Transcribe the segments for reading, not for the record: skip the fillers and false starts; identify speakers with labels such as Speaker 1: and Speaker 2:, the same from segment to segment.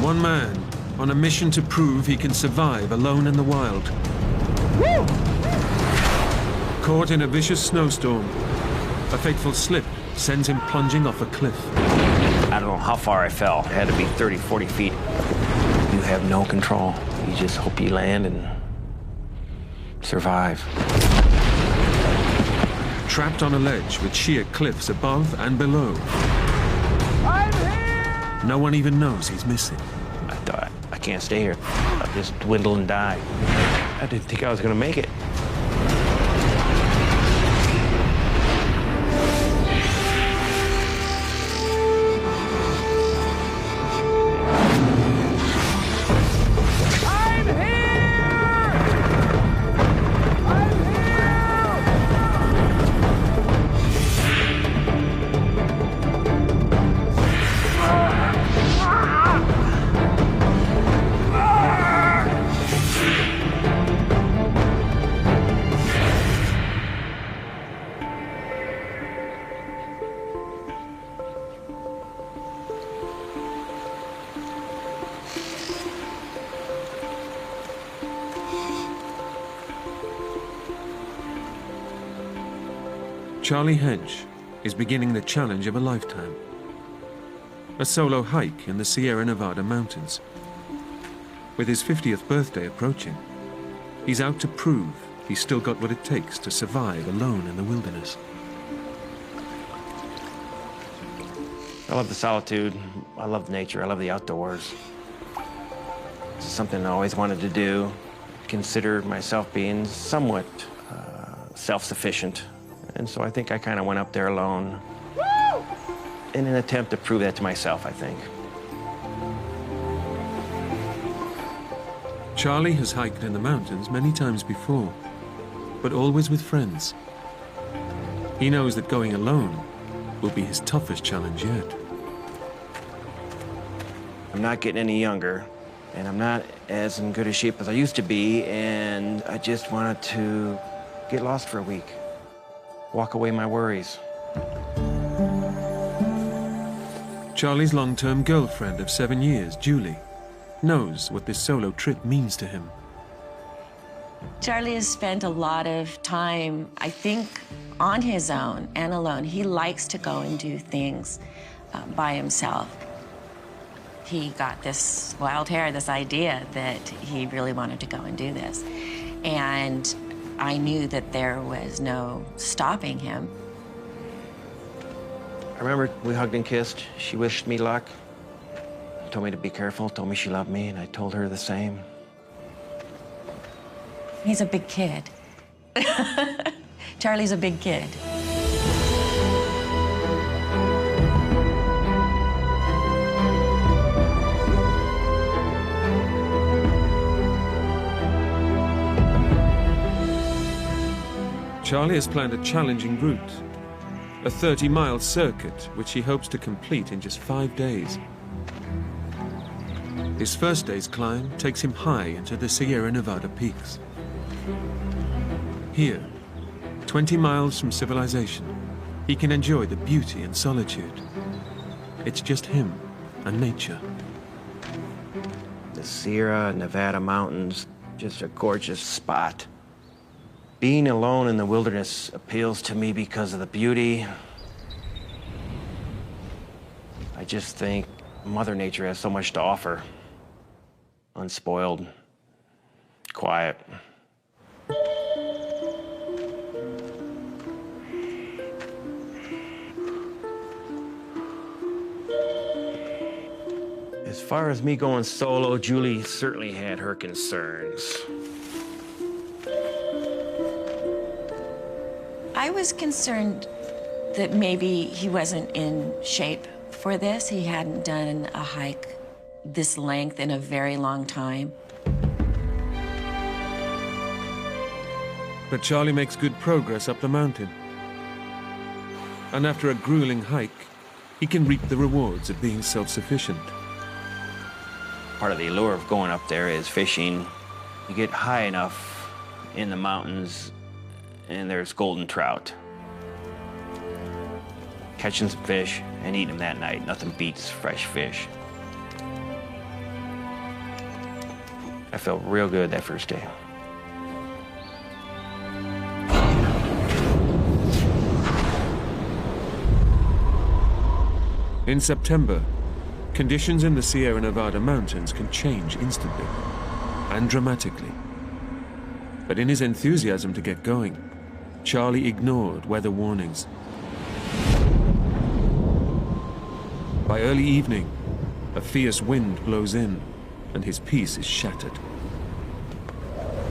Speaker 1: One man on a mission to prove he can survive alone in the wild. Woo! Caught in a vicious snowstorm, a fateful slip sends him plunging off a cliff.
Speaker 2: I don't know how far I fell. It had to be 30, 40 feet. You have no control. You just hope you land and survive.
Speaker 1: Trapped on a ledge with sheer cliffs above and below.
Speaker 3: I'm here!
Speaker 1: No one even knows he's missing.
Speaker 2: I thought, I can't stay here. I'll just dwindle and die. I didn't think I was gonna make it.
Speaker 1: Charlie Hench is beginning the challenge of a lifetime. A solo hike in the Sierra Nevada mountains. With his 50th birthday approaching, he's out to prove he's still got what it takes to survive alone in the wilderness.
Speaker 2: I love the solitude. I love nature. I love the outdoors. It's something I always wanted to do. Considered myself being somewhat self-sufficient. And so I think I kind of went up there alone. Woo! In an attempt to prove that to myself, I think.
Speaker 1: Charlie has hiked in the mountains many times before, but always with friends. He knows that going alone will be his toughest challenge yet.
Speaker 2: I'm not getting any younger, and I'm not as in good a shape as I used to be, and I just wanted to get lost for a week. Walk away my worries.
Speaker 1: Charlie's long-term girlfriend of 7 years, Julie, knows what this solo trip means to him.
Speaker 4: Charlie has spent a lot of time, I think, on his own and alone. He likes to go and do things by himself. He got this wild hair, this idea that he really wanted to go and do this. And I knew that there was no stopping him.
Speaker 2: I remember we hugged and kissed. She wished me luck, told me to be careful, told me she loved me, and I told her the same.
Speaker 4: He's a big kid. Charlie's a big kid.
Speaker 1: Charlie has planned a challenging route, a 30-mile circuit which he hopes to complete in just 5 days. His first day's climb takes him high into the Sierra Nevada peaks. Here, 20 miles from civilization, he can enjoy the beauty and solitude. It's just him and nature.
Speaker 2: The Sierra Nevada mountains, just a gorgeous spot. Being alone in the wilderness appeals to me because of the beauty. I just think Mother Nature has so much to offer. Unspoiled, quiet. As far as me going solo, Julie certainly had her concerns.
Speaker 4: I was concerned that maybe he wasn't in shape for this. He hadn't done a hike this length in a very long time.
Speaker 1: But Charlie makes good progress up the mountain. And after a grueling hike, he can reap the rewards of being self-sufficient.
Speaker 2: Part of the allure of going up there is fishing. You get high enough in the mountains, and there's golden trout. Catching some fish and eating them that night. Nothing beats fresh fish. I felt real good that first day.
Speaker 1: In September, conditions in the Sierra Nevada mountains can change instantly and dramatically. But in his enthusiasm to get going, Charlie ignored weather warnings. By early evening, a fierce wind blows in, and his peace is shattered.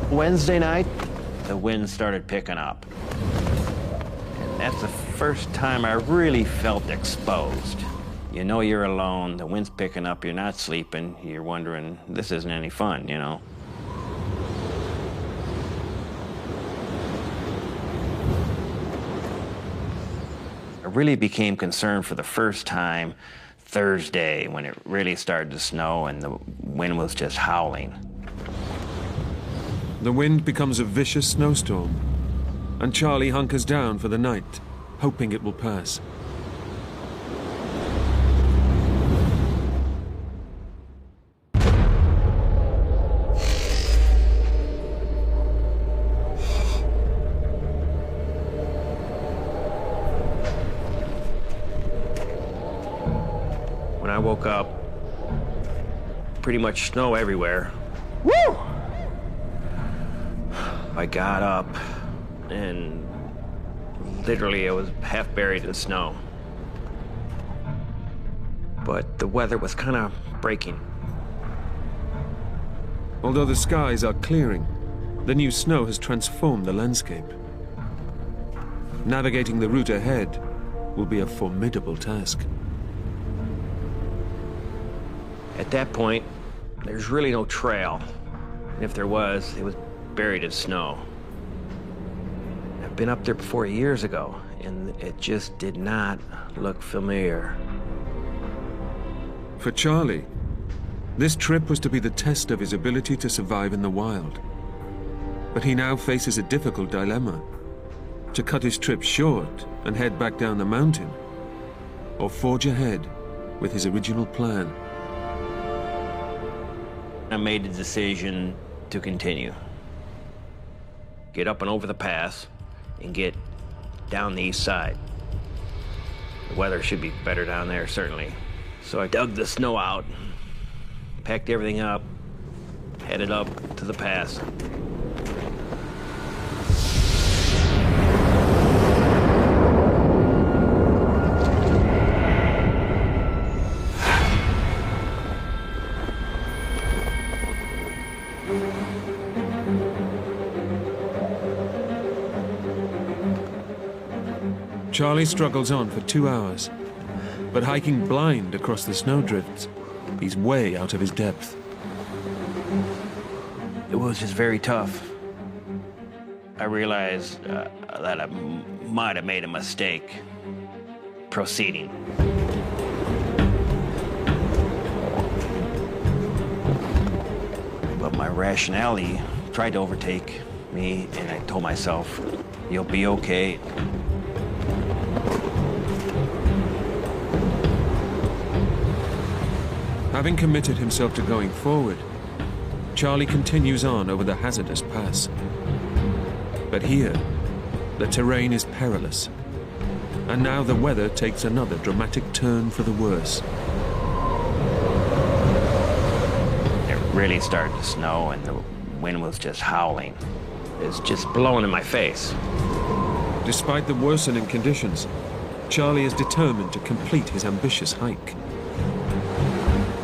Speaker 2: Wednesday night, the wind started picking up. And that's the first time I really felt exposed. You know you're alone, the wind's picking up, you're not sleeping, you're wondering, this isn't any fun, you know? I really became concerned for the first time Thursday when it really started to snow and the wind was just howling.
Speaker 1: The wind becomes a vicious snowstorm, and Charlie hunkers down for the night, hoping it will pass.
Speaker 2: When I woke up, pretty much snow everywhere. Woo! I got up and literally I was half buried in snow. But the weather was kind of breaking.
Speaker 1: Although the skies are clearing, the new snow has transformed the landscape. Navigating the route ahead will be a formidable task.
Speaker 2: At that point, there's really no trail. And if there was, it was buried in snow. I've been up there before years ago, and it just did not look familiar.
Speaker 1: For Charlie, this trip was to be the test of his ability to survive in the wild. But he now faces a difficult dilemma: to cut his trip short and head back down the mountain, or forge ahead with his original plan.
Speaker 2: I made the decision to continue. Get up and over the pass and get down the east side. The weather should be better down there, certainly. So I dug the snow out, packed everything up, headed up to the pass.
Speaker 1: Charlie struggles on for 2 hours, but hiking blind across the snowdrifts, he's way out of his depth.
Speaker 2: It was just very tough. I realized that I might have made a mistake proceeding. But my rationality tried to overtake me, and I told myself, you'll be okay.
Speaker 1: Having committed himself to going forward, Charlie continues on over the hazardous pass. But here, the terrain is perilous, and now the weather takes another dramatic turn for the worse.
Speaker 2: It really started to snow, and the wind was just howling. It's just blowing in my face.
Speaker 1: Despite the worsening conditions, Charlie is determined to complete his ambitious hike.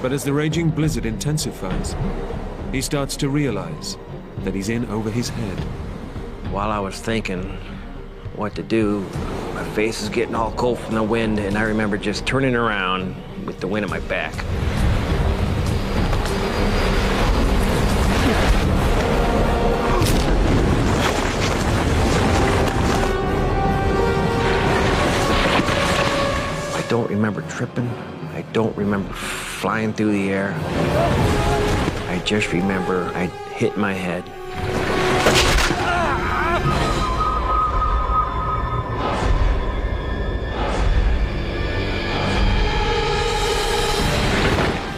Speaker 1: But as the raging blizzard intensifies, he starts to realize that he's in over his head.
Speaker 2: While I was thinking what to do, my face is getting all cold from the wind, and I remember just turning around with the wind at my back. I don't remember tripping. I don't remember flying through the air. I just remember I hit my head.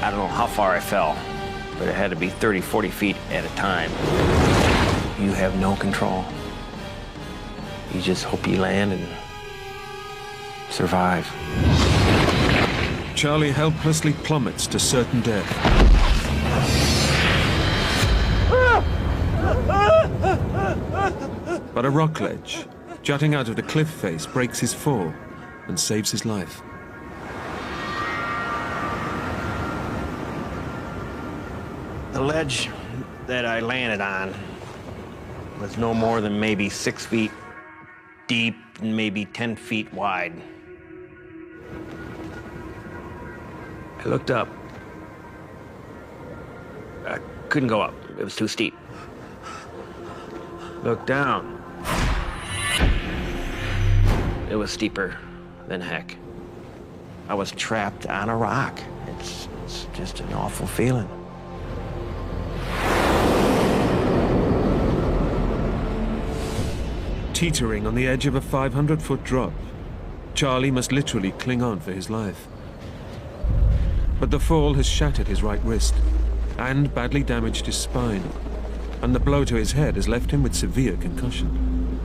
Speaker 2: I don't know how far I fell, but it had to be 30, 40 feet at a time. You have no control. You just hope you land and survive.
Speaker 1: Charlie helplessly plummets to certain death. But a rock ledge, jutting out of the cliff face, breaks his fall and saves his life.
Speaker 2: The ledge that I landed on was no more than maybe 6 feet deep and maybe 10 feet wide. I looked up. I couldn't go up. It was too steep. Looked down. It was steeper than heck. I was trapped on a rock. It's just an awful feeling.
Speaker 1: Teetering on the edge of a 500-foot drop, Charlie must literally cling on for his life. But the fall has shattered his right wrist and badly damaged his spine, and the blow to his head has left him with severe concussion.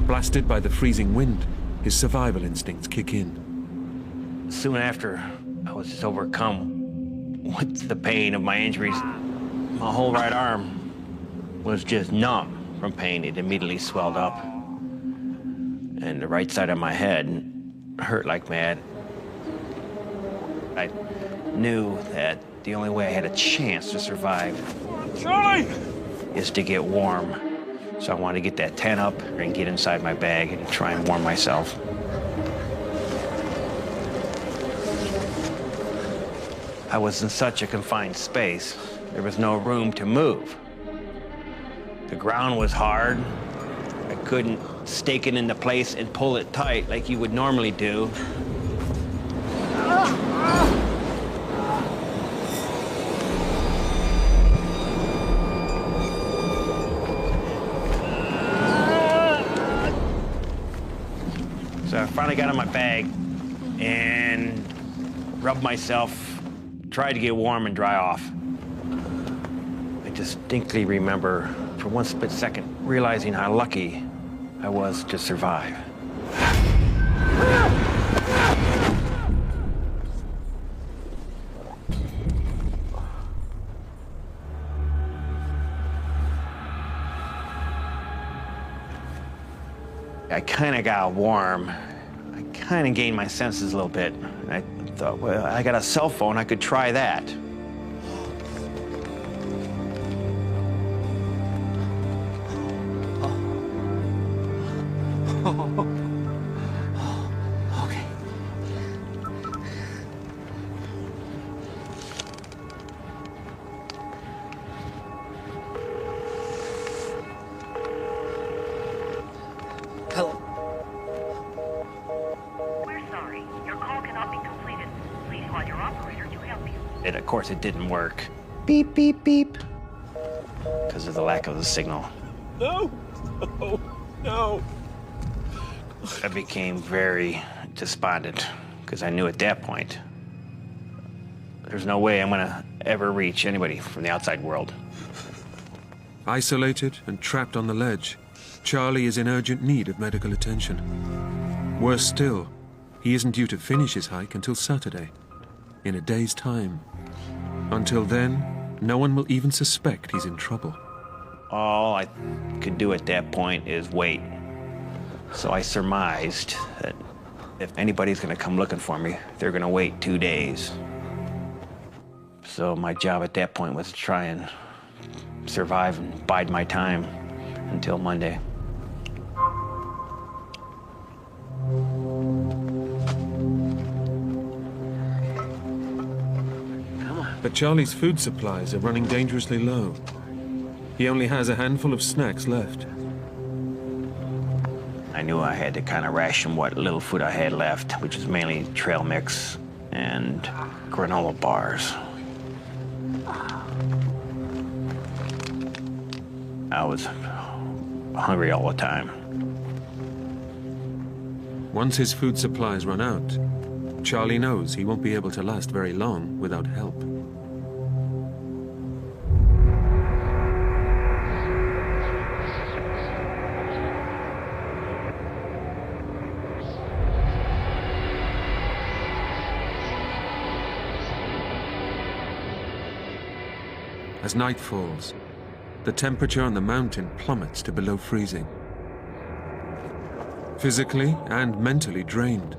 Speaker 1: Blasted by the freezing wind, his survival instincts kick in.
Speaker 2: Soon after, I was just overcome with the pain of my injuries. My whole right arm was just numb from pain. It immediately swelled up. And the right side of my head hurt like mad. I knew that the only way I had a chance to survive,
Speaker 3: Charlie!
Speaker 2: is to get warm. So I wanted to get that tent up and get inside my bag and try and warm myself. I was in such a confined space, there was no room to move. The ground was hard. I couldn't stake it into place and pull it tight like you would normally do. So I finally got in my bag and rubbed myself, tried to get warm and dry off. I distinctly remember, for one split second, realizing how lucky I was to survive. I kind of got warm. I kind of gained my senses a little bit. And I thought, well, I got a cell phone, I could try that.
Speaker 3: Okay. Hello.
Speaker 5: We're sorry. Your call cannot be completed. Please call your operator to help you.
Speaker 2: And of course, it didn't work. Beep, beep, beep. Because of the lack of the signal.
Speaker 3: No. No. No.
Speaker 2: I became very despondent because I knew at that point there's no way I'm gonna ever reach anybody from the outside world.
Speaker 1: Isolated and trapped on the ledge, Charlie is in urgent need of medical attention. Worse still, he isn't due to finish his hike until Saturday, in a day's time. Until then, no one will even suspect he's in trouble.
Speaker 2: All I could do at that point is wait. So I surmised that if anybody's gonna come looking for me, they're gonna wait 2 days. So my job at that point was to try and survive and bide my time until Monday.
Speaker 1: But Charlie's food supplies are running dangerously low. He only has a handful of snacks left.
Speaker 2: I knew I had to kind of ration what little food I had left, which was mainly trail mix and granola bars. I was hungry all the time.
Speaker 1: Once his food supplies run out, Charlie knows he won't be able to last very long without help. As night falls, the temperature on the mountain plummets to below freezing. Physically and mentally drained,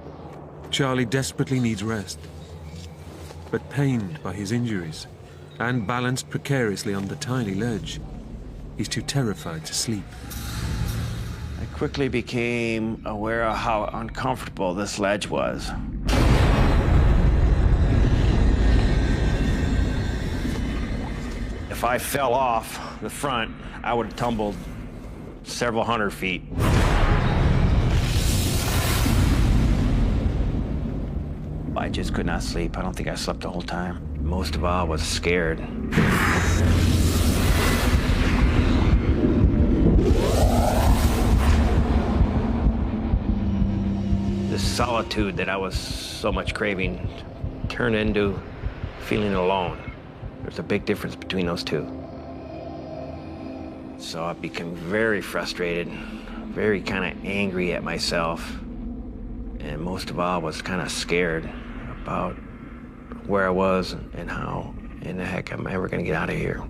Speaker 1: Charlie desperately needs rest. But pained by his injuries and balanced precariously on the tiny ledge, he's too terrified to sleep.
Speaker 2: I quickly became aware of how uncomfortable this ledge was. If I fell off the front, I would have tumbled several hundred feet. I just could not sleep. I don't think I slept the whole time. Most of all, I was scared. The solitude that I was so much craving turned into feeling alone. There's a big difference between those two. So I became very frustrated, very kind of angry at myself. And most of all, I was kind of scared about where I was and how in the heck I'm ever gonna get out of here.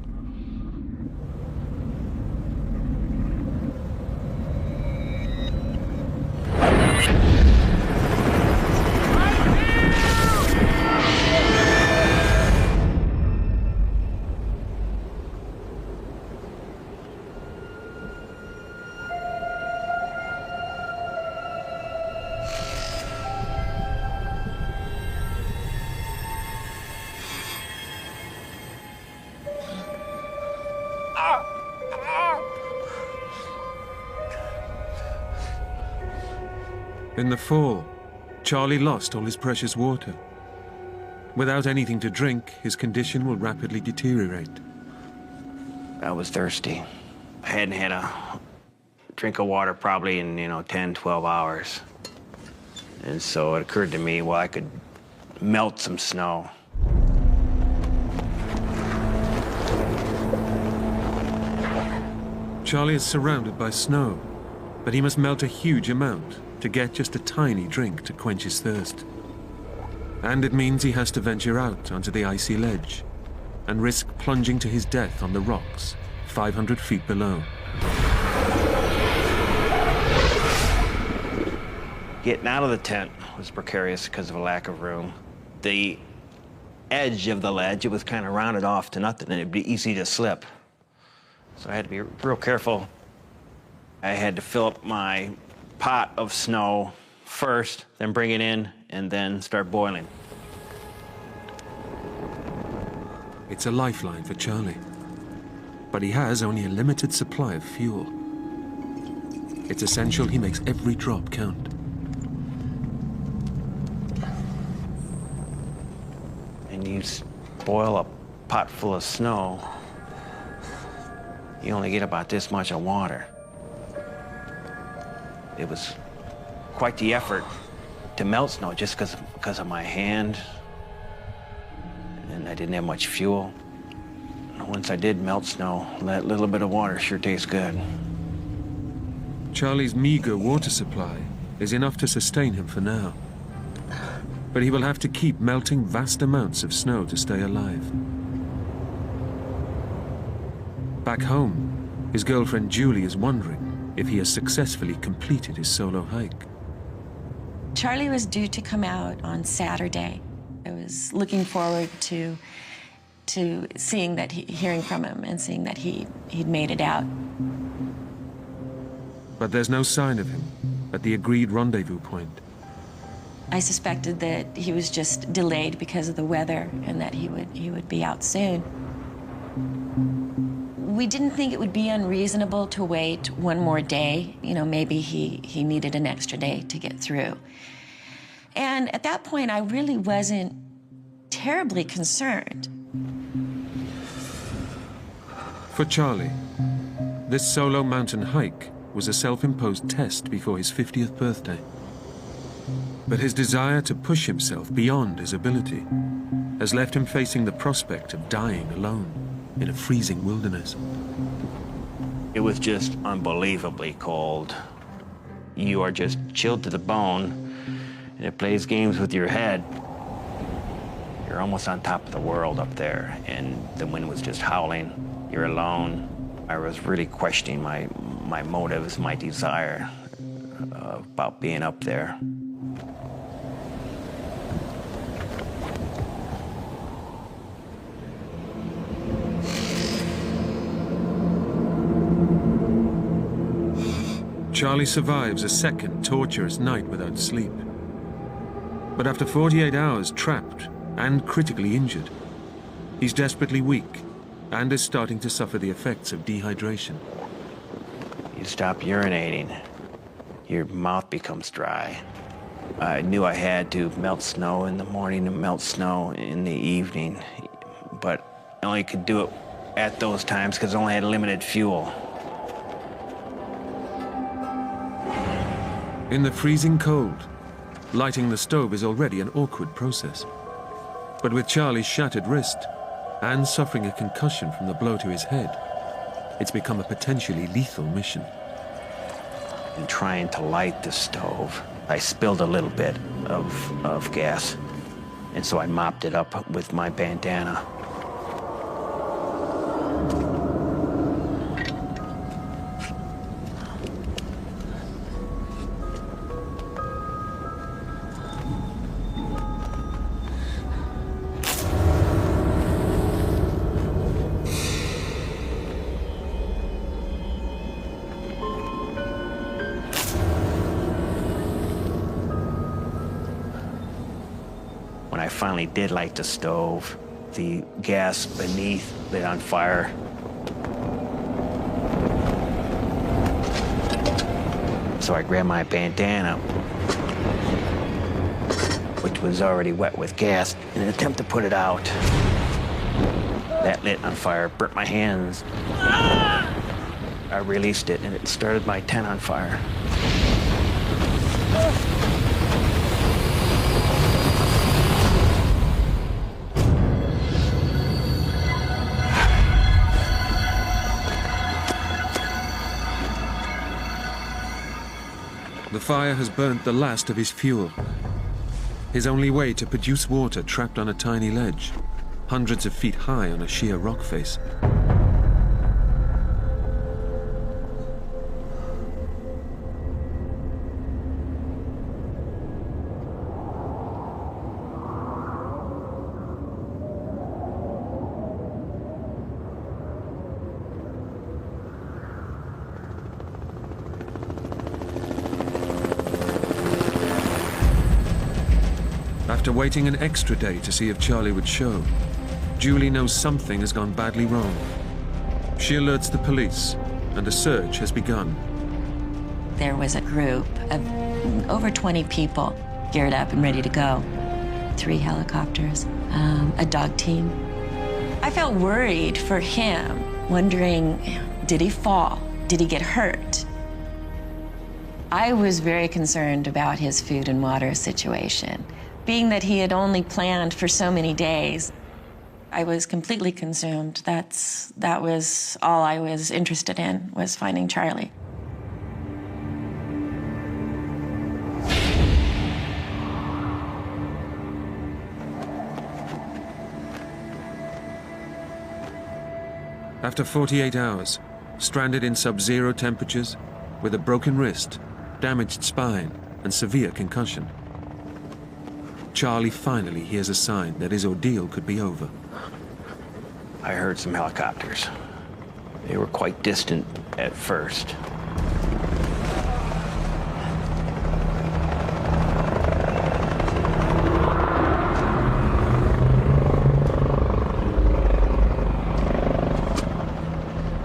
Speaker 1: In the fall, Charlie lost all his precious water. Without anything to drink, his condition will rapidly deteriorate.
Speaker 2: I was thirsty. I hadn't had a drink of water probably in, 10, 12 hours. And so it occurred to me, well, I could melt some snow.
Speaker 1: Charlie is surrounded by snow, but he must melt a huge amount to get just a tiny drink to quench his thirst. And it means he has to venture out onto the icy ledge and risk plunging to his death on the rocks 500 feet below.
Speaker 2: Getting out of the tent was precarious because of a lack of room. The edge of the ledge, it was kind of rounded off to nothing, and it'd be easy to slip. So I had to be real careful. I had to fill up my pot of snow first, then bring it in, and then start boiling.
Speaker 1: It's a lifeline for Charlie, but he has only a limited supply of fuel. It's essential he makes every drop count.
Speaker 2: And you boil a pot full of snow, you only get about this much of water. It was quite the effort to melt snow just because of my hand, and I didn't have much fuel. And once I did melt snow, that little bit of water sure tastes good.
Speaker 1: Charlie's meager water supply is enough to sustain him for now. But he will have to keep melting vast amounts of snow to stay alive. Back home, his girlfriend Julie is wondering if he has successfully completed his solo hike.
Speaker 4: Charlie was due to come out on Saturday. I was looking forward to seeing that, hearing from him and seeing that he'd made it out.
Speaker 1: But there's no sign of him at the agreed rendezvous point.
Speaker 4: I suspected that he was just delayed because of the weather and that he would be out soon. We didn't think it would be unreasonable to wait one more day. Maybe he needed an extra day to get through. And at that point, I really wasn't terribly concerned.
Speaker 1: For Charlie, this solo mountain hike was a self-imposed test before his 50th birthday. But his desire to push himself beyond his ability has left him facing the prospect of dying alone in a freezing wilderness.
Speaker 2: It was just unbelievably cold. You are just chilled to the bone, and it plays games with your head. You're almost on top of the world up there, and the wind was just howling. You're alone. I was really questioning my motives, my desire about being up there.
Speaker 1: Charlie survives a second torturous night without sleep. But after 48 hours trapped and critically injured, he's desperately weak and is starting to suffer the effects of dehydration.
Speaker 2: You stop urinating, your mouth becomes dry. I knew I had to melt snow in the morning and melt snow in the evening, but I only could do it at those times because I only had limited fuel.
Speaker 1: In the freezing cold, lighting the stove is already an awkward process. But with Charlie's shattered wrist and suffering a concussion from the blow to his head, it's become a potentially lethal mission.
Speaker 2: In trying to light the stove, I spilled a little bit of gas, and so I mopped it up with my bandana. When I finally did light the stove, the gas beneath lit on fire. So I grabbed my bandana, which was already wet with gas, in an attempt to put it out. That lit on fire, burnt my hands. I released it, and it started my tent on fire.
Speaker 1: The fire has burnt the last of his fuel. His only way to produce water trapped on a tiny ledge, hundreds of feet high on a sheer rock face. After waiting an extra day to see if Charlie would show, Julie knows something has gone badly wrong. She alerts the police, and a search has begun.
Speaker 4: There was a group of over 20 people geared up and ready to go. 3 helicopters, a dog team. I felt worried for him, wondering, did he fall? Did he get hurt? I was very concerned about his food and water situation. Being that he had only planned for so many days, I was completely consumed. That was all I was interested in, was finding Charlie.
Speaker 1: After 48 hours, stranded in sub-zero temperatures, with a broken wrist, damaged spine, and severe concussion, Charlie finally hears a sign that his ordeal could be over.
Speaker 2: I heard some helicopters. They were quite distant at first.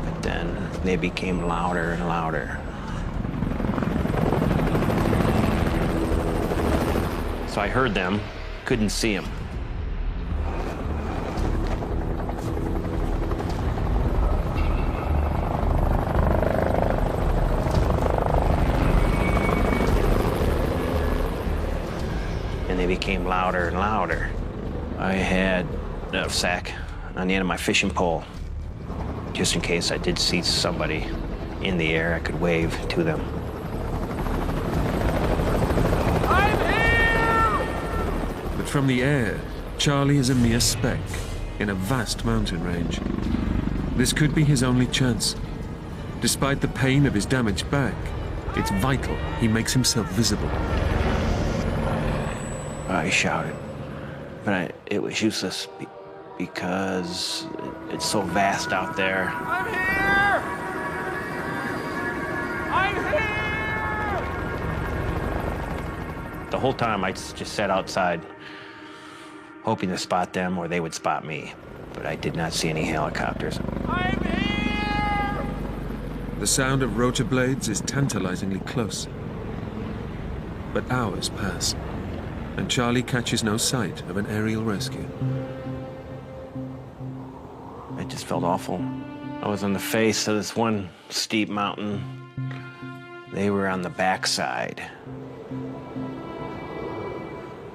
Speaker 2: But then they became louder and louder. So I heard them, couldn't see them. And they became louder and louder. I had a sack on the end of my fishing pole, just in case I did see somebody in the air, I could wave to them.
Speaker 1: But from the air, Charlie is a mere speck in a vast mountain range. This could be his only chance. Despite the pain of his damaged back, it's vital he makes himself visible.
Speaker 2: I shouted, but it was useless because it's so vast out there.
Speaker 3: I'm here! I'm here!
Speaker 2: The whole time I just sat outside, hoping to spot them or they would spot me. But I did not see any helicopters.
Speaker 3: I'm here!
Speaker 1: The sound of rotor blades is tantalizingly close. But hours pass, and Charlie catches no sight of an aerial rescue.
Speaker 2: It just felt awful. I was on the face of this one steep mountain. They were on the backside.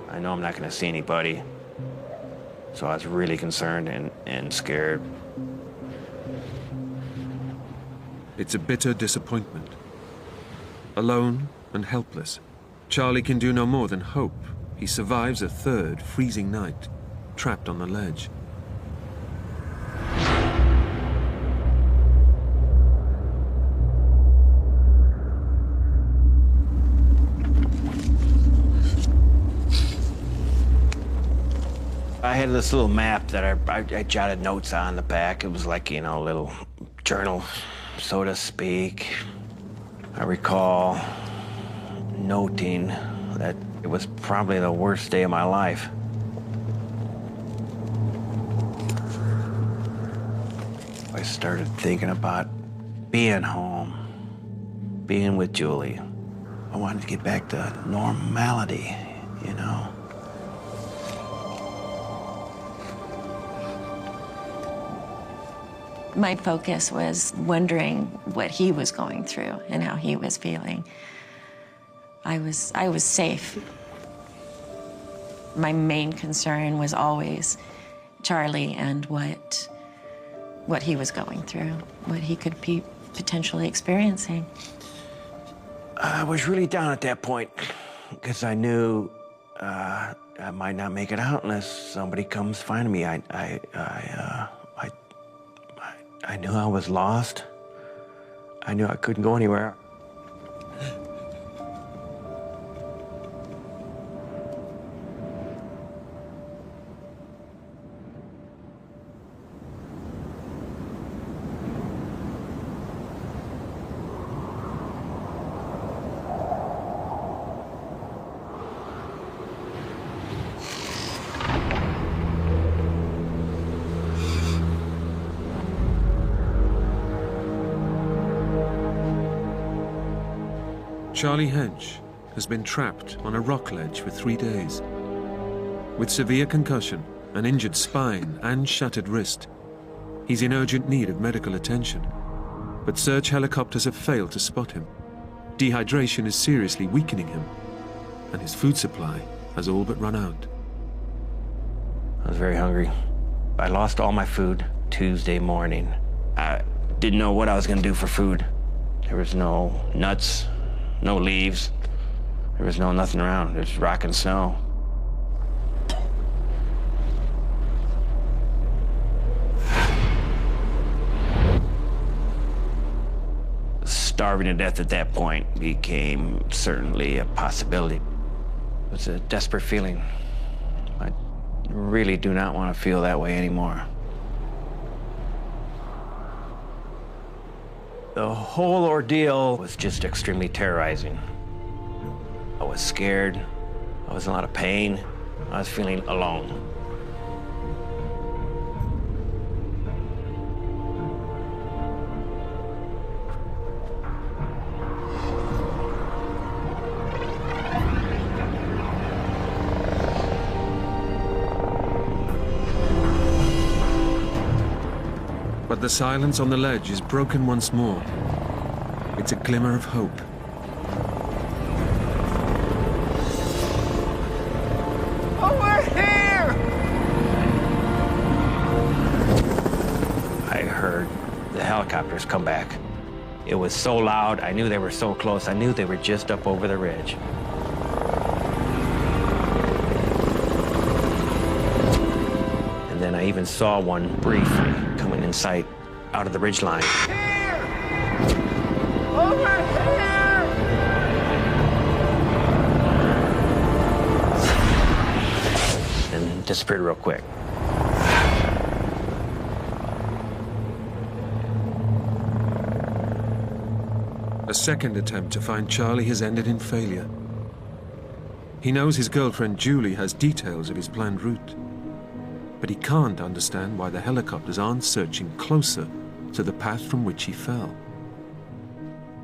Speaker 2: I know I'm not going to see anybody, so I was really concerned and scared.
Speaker 1: It's a bitter disappointment. Alone and helpless, Charlie can do no more than hope he survives a third freezing night, trapped on the ledge.
Speaker 2: I had this little map that I jotted notes on the back. It was like, you know, a little journal, so to speak. I recall noting that it was probably the worst day of my life. I started thinking about being home, being with Julie. I wanted to get back to normality, you know.
Speaker 4: My focus was wondering what he was going through and how he was feeling. I was safe. My main concern was always Charlie and what he was going through, what he could be potentially experiencing.
Speaker 2: I was really down at that point because I knew I might not make it out unless somebody comes find me. I knew I was lost. I knew I couldn't go anywhere.
Speaker 1: Charlie Hench has been trapped on a rock ledge for 3 days. With severe concussion, an injured spine and shattered wrist, he's in urgent need of medical attention. But search helicopters have failed to spot him. Dehydration is seriously weakening him, and his food supply has all but run out.
Speaker 2: I was very hungry. I lost all my food Tuesday morning. I didn't know what I was going to do for food. There was no nuts, no leaves. There was nothing around. There's rock and snow. Starving to death at that point became certainly a possibility. It was a desperate feeling. I really do not want to feel that way anymore. The whole ordeal was just extremely terrorizing. I was scared. I was in a lot of pain. I was feeling alone.
Speaker 1: But the silence on the ledge is broken once more. It's a glimmer of hope.
Speaker 3: Oh, we're here!
Speaker 2: I heard the helicopters come back. It was so loud, I knew they were so close. I knew they were just up over the ridge. even saw one briefly coming in sight out of the ridgeline.
Speaker 3: Here! Over here!
Speaker 2: And disappeared real quick.
Speaker 1: A second attempt to find Charlie has ended in failure. He knows his girlfriend Julie has details of his planned route, but he can't understand why the helicopters aren't searching closer to the path from which he fell.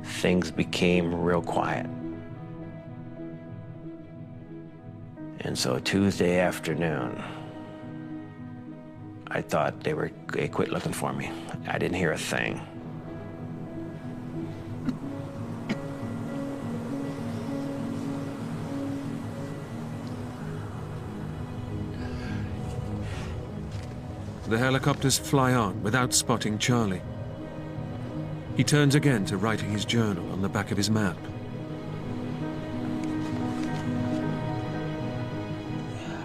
Speaker 2: Things became real quiet. And so Tuesday afternoon, I thought they quit looking for me. I didn't hear a thing.
Speaker 1: The helicopters fly on without spotting Charlie. He turns again to writing his journal on the back of his map.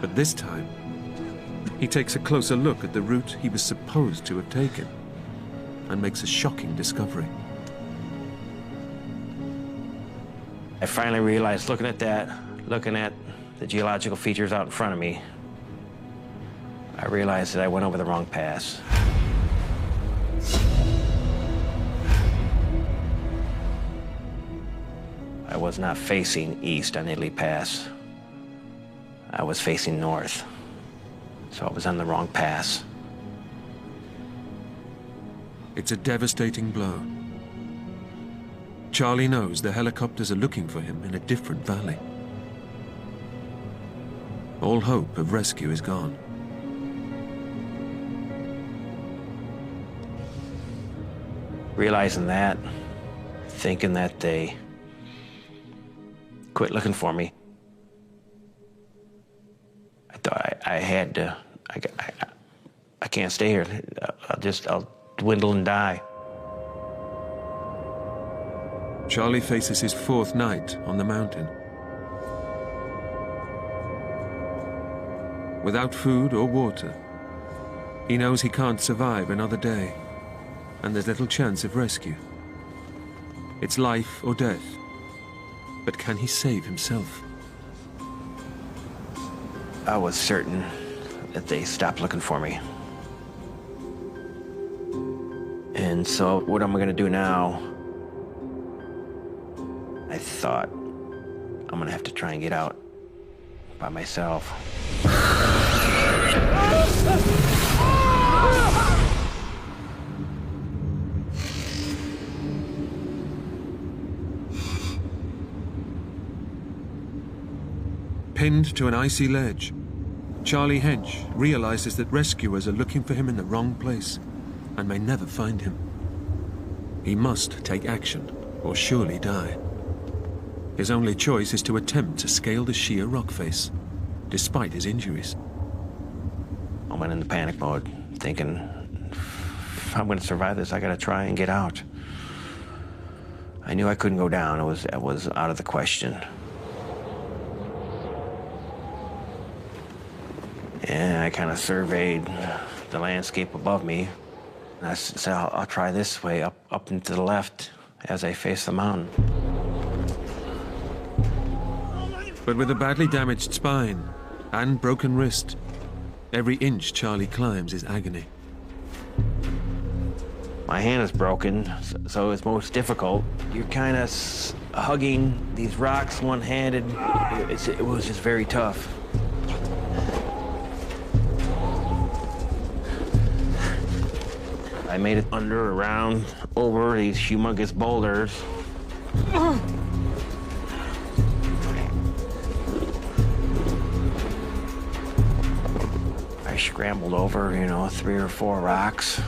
Speaker 1: But this time, he takes a closer look at the route he was supposed to have taken and makes a shocking discovery.
Speaker 2: I finally realized, looking at the geological features out in front of me, I realized that I went over the wrong pass. I was not facing east on Italy Pass. I was facing north, so I was on the wrong pass.
Speaker 1: It's a devastating blow. Charlie knows the helicopters are looking for him in a different valley. All hope of rescue is gone.
Speaker 2: Realizing that, thinking that they quit looking for me, I thought I had to, I can't stay here. I'll dwindle and die.
Speaker 1: Charlie faces his fourth night on the mountain. Without food or water, he knows he can't survive another day, and there's little chance of rescue. It's life or death, but can he save himself?
Speaker 2: I was certain that they stopped looking for me. And so what am I gonna do now? I thought, I'm gonna have to try and get out by myself.
Speaker 1: Pinned to an icy ledge, Charlie Hench realizes that rescuers are looking for him in the wrong place and may never find him. He must take action or surely die. His only choice is to attempt to scale the sheer rock face, despite his injuries.
Speaker 2: I went into panic mode, thinking, if I'm gonna survive this, I gotta try and get out. I knew I couldn't go down. It was out of the question. And I kind of surveyed the landscape above me. And I said, I'll try this way, up and to the left, as I face the mountain.
Speaker 1: But with a badly damaged spine and broken wrist, every inch Charlie climbs is agony.
Speaker 2: My hand is broken, so it's most difficult. You're kind of hugging these rocks one-handed. It was just very tough. I made it under, around, over these humongous boulders. I scrambled over, 3 or 4 rocks.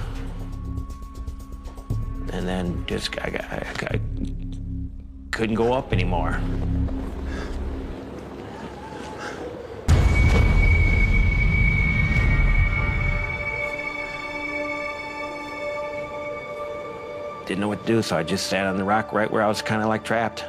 Speaker 2: And then just, I couldn't go up anymore. Didn't know what to do, so I just sat on the rock right where I was kind of like trapped.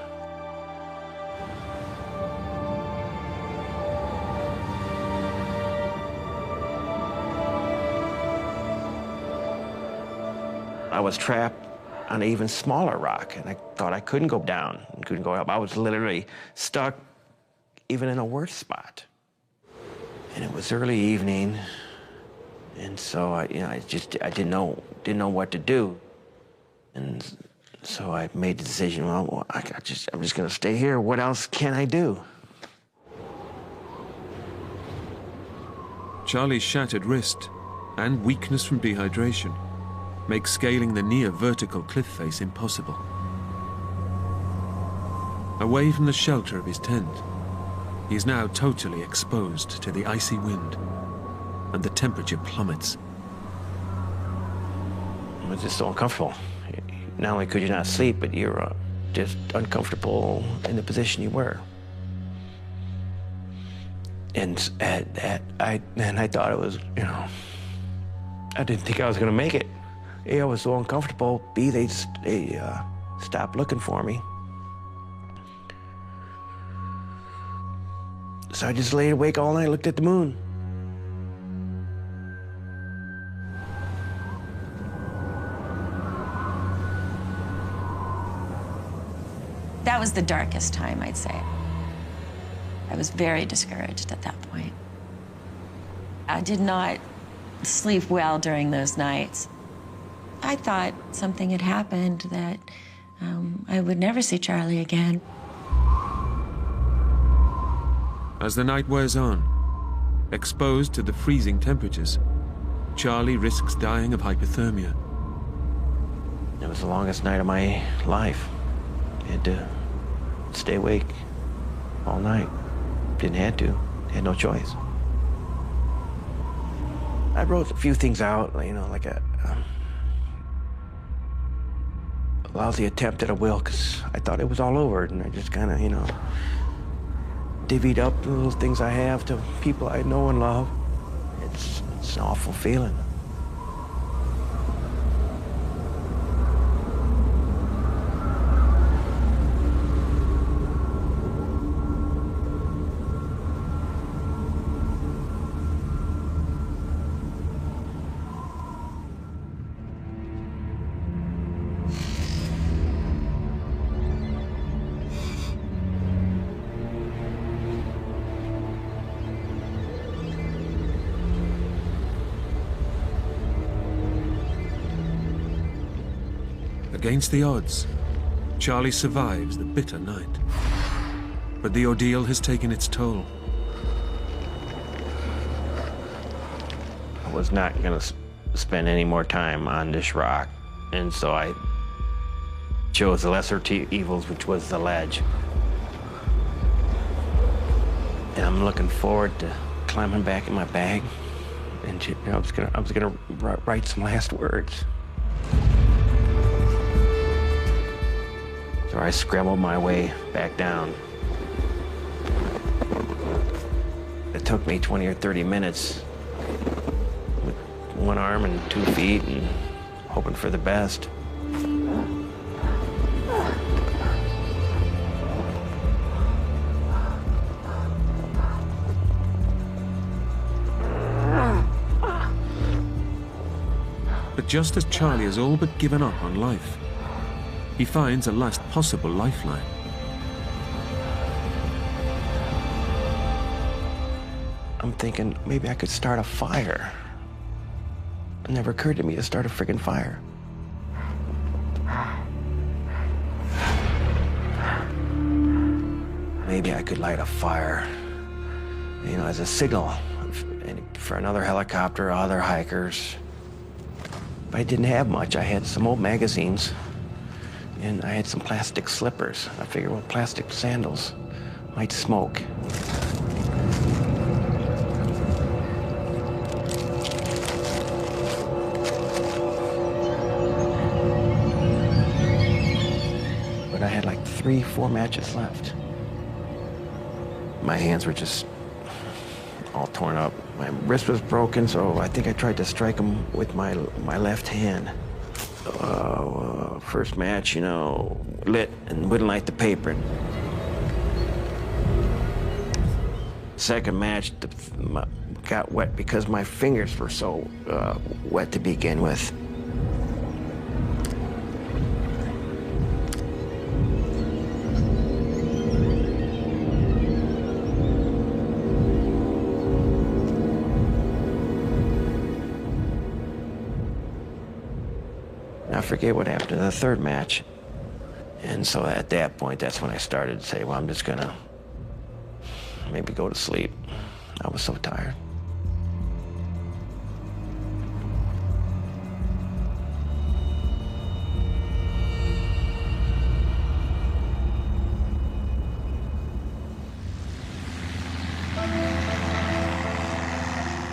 Speaker 2: I was trapped on an even smaller rock, and I thought I couldn't go down, and couldn't go up. I was literally stuck even in a worse spot. And it was early evening, and so I didn't know what to do. And so I made the decision, well, I'm just gonna stay here. What else can I do?
Speaker 1: Charlie's shattered wrist and weakness from dehydration make scaling the near-vertical cliff face impossible. Away from the shelter of his tent, he is now totally exposed to the icy wind, and the temperature plummets.
Speaker 2: It was just so uncomfortable. Not only could you not sleep, but you're just uncomfortable in the position you were. And I thought it was, I didn't think I was gonna make it. A, I was so uncomfortable. B, they stopped looking for me. So I just laid awake all night, looked at the moon.
Speaker 4: That was the darkest time, I'd say. I was very discouraged at that point. I did not sleep well during those nights. I thought something had happened, that I would never see Charlie again.
Speaker 1: As the night wears on, exposed to the freezing temperatures, Charlie risks dying of hypothermia.
Speaker 2: It was the longest night of my life. I had to stay awake all night. Didn't have to. Had no choice. I wrote a few things out, like a lousy attempt at a will, because I thought it was all over, and I just kind of, divvied up the little things I have to people I know and love. It's an awful feeling.
Speaker 1: Against the odds, Charlie survives the bitter night. But the ordeal has taken its toll.
Speaker 2: I was not going to spend any more time on this rock, and so I chose the lesser evils, which was the ledge. And I'm looking forward to climbing back in my bag, and I was gonna write some last words. So I scrambled my way back down. It took me 20 or 30 minutes with one arm and 2 feet and hoping for the best.
Speaker 1: But just as Charlie has all but given up on life, he finds a last possible lifeline.
Speaker 2: I'm thinking maybe I could start a fire. It never occurred to me to start a friggin' fire. Maybe I could light a fire, as a signal for another helicopter, other hikers. But I didn't have much. I had some old magazines, and I had some plastic slippers. I figured, well, plastic sandals might smoke. But I had like 3, 4 matches left. My hands were just all torn up. My wrist was broken, so I think I tried to strike him with my left hand. First match, lit and wouldn't light the paper. Second match got wet because my fingers were so wet to begin with. forget what happened to the third match. And so at that point, that's when I started to say, well, I'm just gonna maybe go to sleep. I was so tired.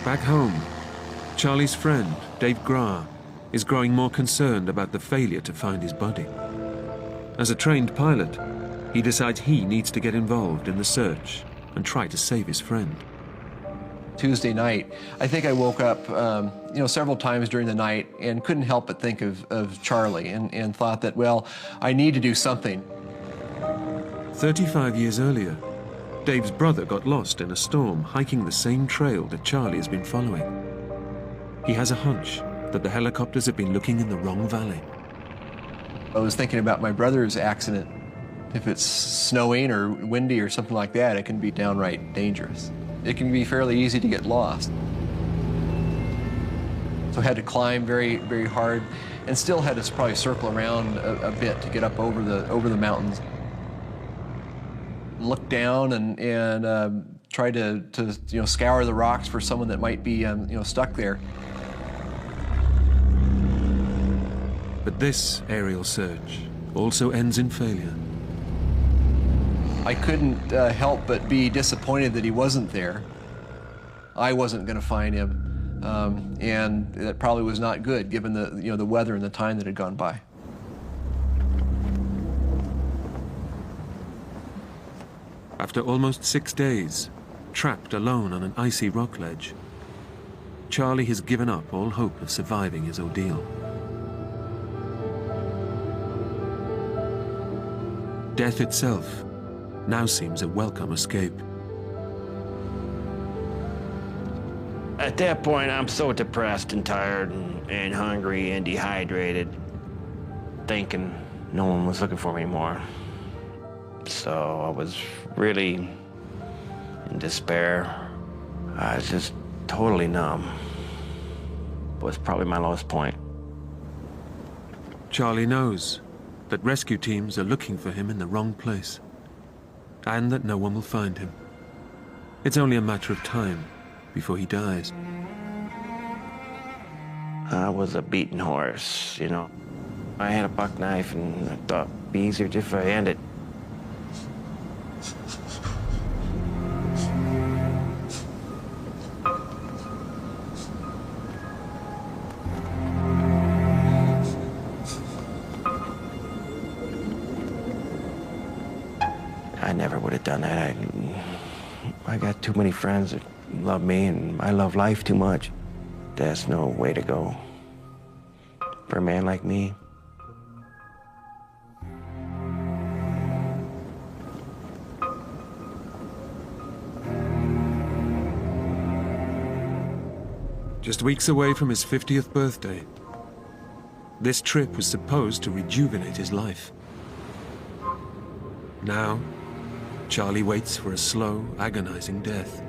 Speaker 1: Back home, Charlie's friend, Dave Grah, is growing more concerned about the failure to find his buddy. As a trained pilot, he decides he needs to get involved in the search and try to save his friend.
Speaker 6: Tuesday night, I think I woke up several times during the night and couldn't help but think of Charlie and thought that, well, I need to do something.
Speaker 1: 35 years earlier, Dave's brother got lost in a storm hiking the same trail that Charlie has been following. He has a hunch that the helicopters have been looking in the wrong valley.
Speaker 6: I was thinking about my brother's accident. If it's snowing or windy or something like that, it can be downright dangerous. It can be fairly easy to get lost. So I had to climb very, very hard and still had to probably circle around a bit to get up over the mountains. Look down and try to scour the rocks for someone that might be stuck there.
Speaker 1: But this aerial search also ends in failure.
Speaker 6: I couldn't help but be disappointed that he wasn't there. I wasn't going to find him, and that probably was not good given the weather and the time that had gone by.
Speaker 1: After almost 6 days, trapped alone on an icy rock ledge, Charlie has given up all hope of surviving his ordeal. Death itself now seems a welcome escape.
Speaker 2: At that point, I'm so depressed and tired and hungry and dehydrated, thinking no one was looking for me anymore. So I was really in despair. I was just totally numb. It was probably my lowest point.
Speaker 1: Charlie knows that rescue teams are looking for him in the wrong place, and that no one will find him. It's only a matter of time before he dies.
Speaker 2: I was a beaten horse, I had a buck knife, and I thought it'd be easier if I ended. I never would have done that. I got too many friends that love me, and I love life too much. That's no way to go for a man like me.
Speaker 1: Just weeks away from his 50th birthday, this trip was supposed to rejuvenate his life. Now, Charlie waits for a slow, agonizing death.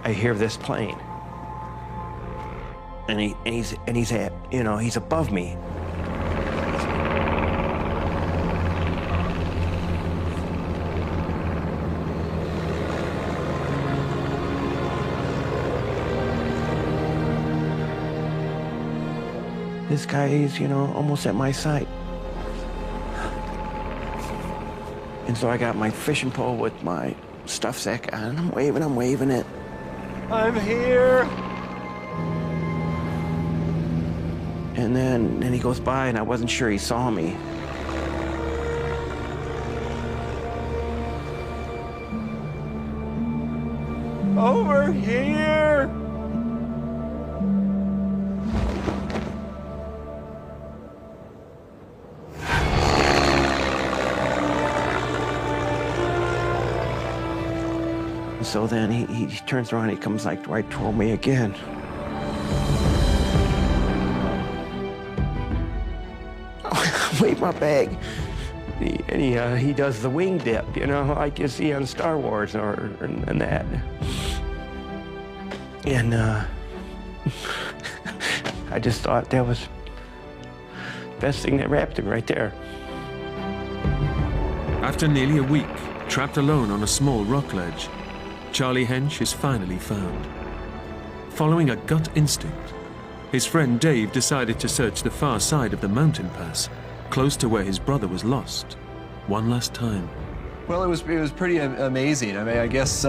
Speaker 2: I hear this plane, and he's above me. This guy is, almost at my sight. And so I got my fishing pole with my stuff sack on, and I'm waving it.
Speaker 3: I'm here.
Speaker 2: And then he goes by, and I wasn't sure he saw me.
Speaker 3: Over here.
Speaker 2: So then he turns around, he comes right toward me again. weight my bag. He does the wing dip, you know, like you see on Star Wars and that. And I just thought that was the best thing that wrapped him right there.
Speaker 1: After nearly a week, trapped alone on a small rock ledge, Charlie Hench is finally found. Following a gut instinct, his friend Dave decided to search the far side of the mountain pass, close to where his brother was lost, one last time.
Speaker 6: Well, it was pretty amazing. I mean, I guess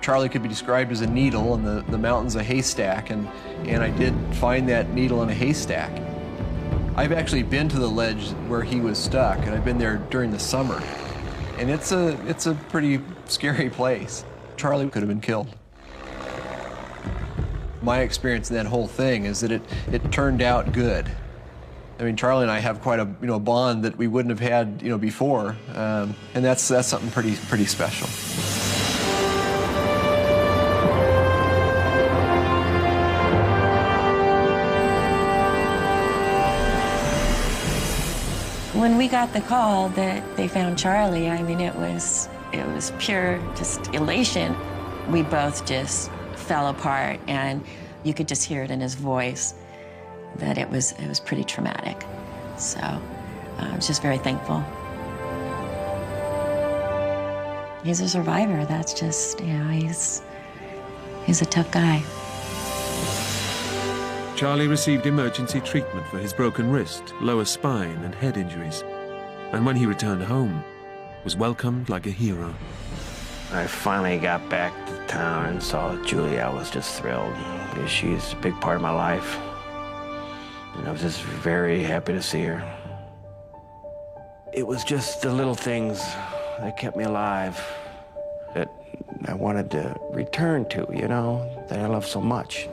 Speaker 6: Charlie could be described as a needle, and the mountain's a haystack, and I did find that needle in a haystack. I've actually been to the ledge where he was stuck, and I've been there during the summer, and it's a pretty scary place. Charlie could have been killed. My experience in that whole thing is that it turned out good. I mean, Charlie and I have quite a bond that we wouldn't have had before, and that's something pretty special.
Speaker 4: When we got the call that they found Charlie, I mean, it was pure just elation. We both just fell apart, and you could just hear it in his voice that it was pretty traumatic. So I was just very thankful. He's a survivor. That's just, he's a tough guy.
Speaker 1: Charlie received emergency treatment for his broken wrist, lower spine, and head injuries. And when he returned home, was welcomed like a hero.
Speaker 2: I finally got back to town and saw Julie. I was just thrilled. She's a big part of my life. And I was just very happy to see her. It was just the little things that kept me alive, that I wanted to return to, that I love so much.